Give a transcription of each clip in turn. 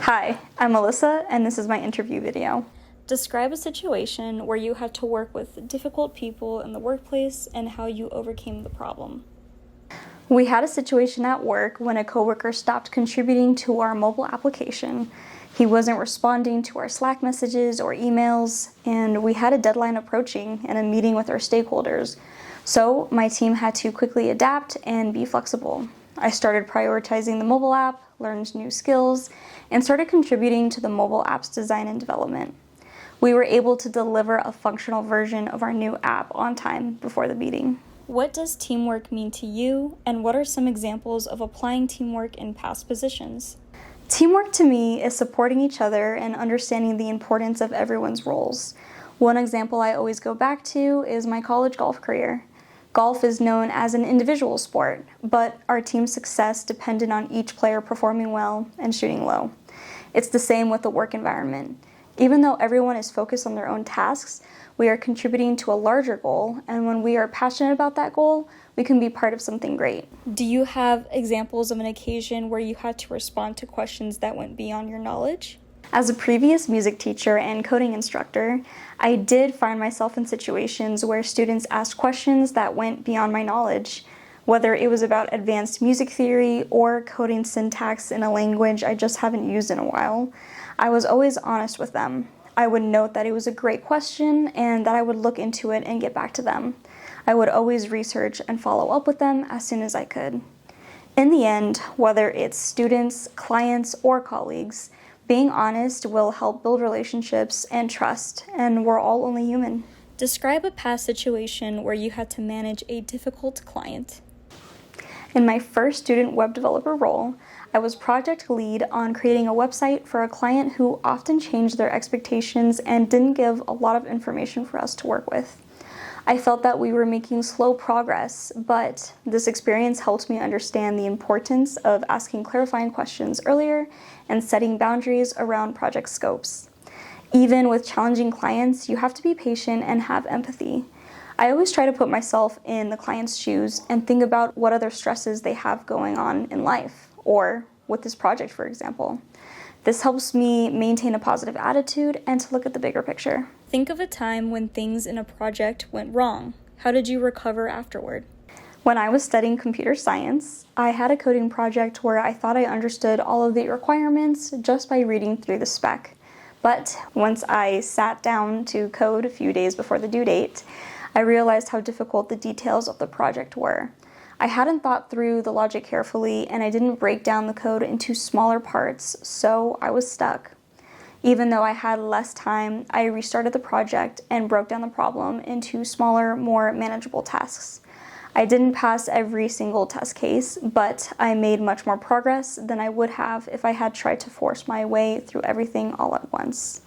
Hi, I'm Alyssa, and this is my interview video. Describe a situation where you had to work with difficult people in the workplace and how you overcame the problem. We had a situation at work when a coworker stopped contributing to our mobile application. He wasn't responding to our Slack messages or emails, and we had a deadline approaching and a meeting with our stakeholders. So my team had to quickly adapt and be flexible. I started prioritizing the mobile app, learned new skills, and started contributing to the mobile app's design and development. We were able to deliver a functional version of our new app on time before the meeting. What does teamwork mean to you, and what are some examples of applying teamwork in past positions? Teamwork to me is supporting each other and understanding the importance of everyone's roles. One example I always go back to is my college golf career. Golf is known as an individual sport, but our team's success depended on each player performing well and shooting low. It's the same with the work environment. Even though everyone is focused on their own tasks, we are contributing to a larger goal, and when we are passionate about that goal, we can be part of something great. Do you have examples of an occasion where you had to respond to questions that went beyond your knowledge? As a previous music teacher and coding instructor, I did find myself in situations where students asked questions that went beyond my knowledge, whether it was about advanced music theory or coding syntax in a language I just haven't used in a while. I was always honest with them. I would note that it was a great question and that I would look into it and get back to them. I would always research and follow up with them as soon as I could. In the end, whether it's students, clients, or colleagues, being honest will help build relationships and trust, and we're all only human. Describe a past situation where you had to manage a difficult client. In my first student web developer role, I was project lead on creating a website for a client who often changed their expectations and didn't give a lot of information for us to work with. I felt that we were making slow progress, but this experience helped me understand the importance of asking clarifying questions earlier and setting boundaries around project scopes. Even with challenging clients, you have to be patient and have empathy. I always try to put myself in the client's shoes and think about what other stresses they have going on in life, or with this project, for example. This helps me maintain a positive attitude and to look at the bigger picture. Think of a time when things in a project went wrong. How did you recover afterward? When I was studying computer science, I had a coding project where I thought I understood all of the requirements just by reading through the spec. But once I sat down to code a few days before the due date, I realized how difficult the details of the project were. I hadn't thought through the logic carefully, and I didn't break down the code into smaller parts, so I was stuck. Even though I had less time, I restarted the project and broke down the problem into smaller, more manageable tasks. I didn't pass every single test case, but I made much more progress than I would have if I had tried to force my way through everything all at once.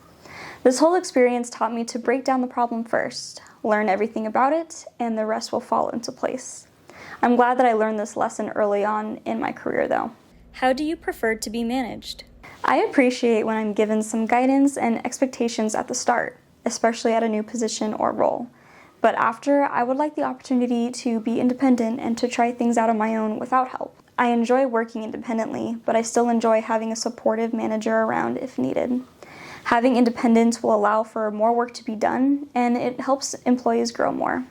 This whole experience taught me to break down the problem first, learn everything about it, and the rest will fall into place. I'm glad that I learned this lesson early on in my career, though. How do you prefer to be managed? I appreciate when I'm given some guidance and expectations at the start, especially at a new position or role. But after, I would like the opportunity to be independent and to try things out on my own without help. I enjoy working independently, but I still enjoy having a supportive manager around if needed. Having independence will allow for more work to be done, and it helps employees grow more.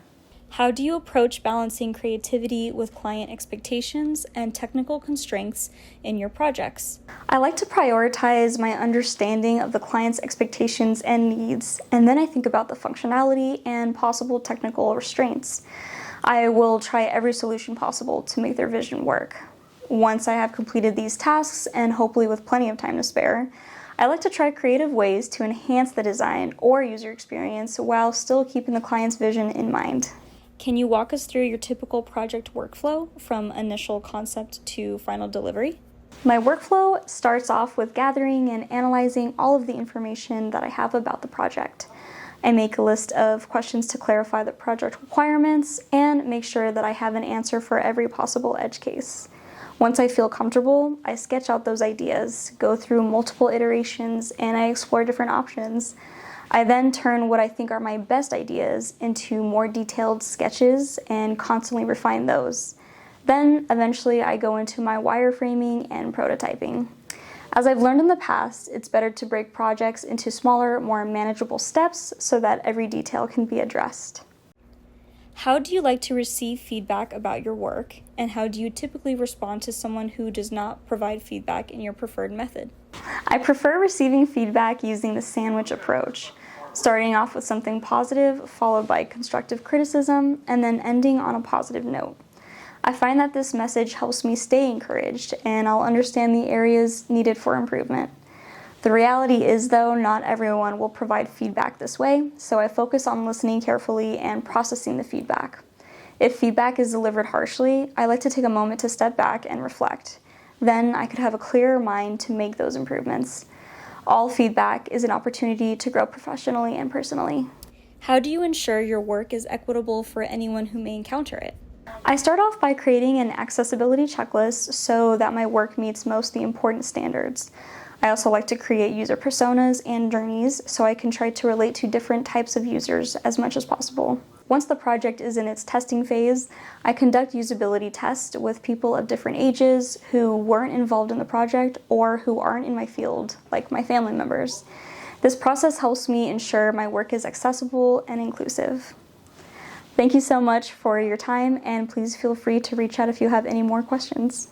How do you approach balancing creativity with client expectations and technical constraints in your projects? I like to prioritize my understanding of the client's expectations and needs, and then I think about the functionality and possible technical restraints. I will try every solution possible to make their vision work. Once I have completed these tasks, and hopefully with plenty of time to spare, I like to try creative ways to enhance the design or user experience while still keeping the client's vision in mind. Can you walk us through your typical project workflow from initial concept to final delivery? My workflow starts off with gathering and analyzing all of the information that I have about the project. I make a list of questions to clarify the project requirements and make sure that I have an answer for every possible edge case. Once I feel comfortable, I sketch out those ideas, go through multiple iterations, and I explore different options. I then turn what I think are my best ideas into more detailed sketches and constantly refine those. Then, eventually, I go into my wireframing and prototyping. As I've learned in the past, it's better to break projects into smaller, more manageable steps so that every detail can be addressed. How do you like to receive feedback about your work, and how do you typically respond to someone who does not provide feedback in your preferred method? I prefer receiving feedback using the sandwich approach, starting off with something positive, followed by constructive criticism, and then ending on a positive note. I find that this message helps me stay encouraged, and I'll understand the areas needed for improvement. The reality is, though, not everyone will provide feedback this way, so I focus on listening carefully and processing the feedback. If feedback is delivered harshly, I like to take a moment to step back and reflect. Then I could have a clearer mind to make those improvements. All feedback is an opportunity to grow professionally and personally. How do you ensure your work is equitable for anyone who may encounter it? I start off by creating an accessibility checklist so that my work meets most of the important standards. I also like to create user personas and journeys so I can try to relate to different types of users as much as possible. Once the project is in its testing phase, I conduct usability tests with people of different ages who weren't involved in the project or who aren't in my field, like my family members. This process helps me ensure my work is accessible and inclusive. Thank you so much for your time, and please feel free to reach out if you have any more questions.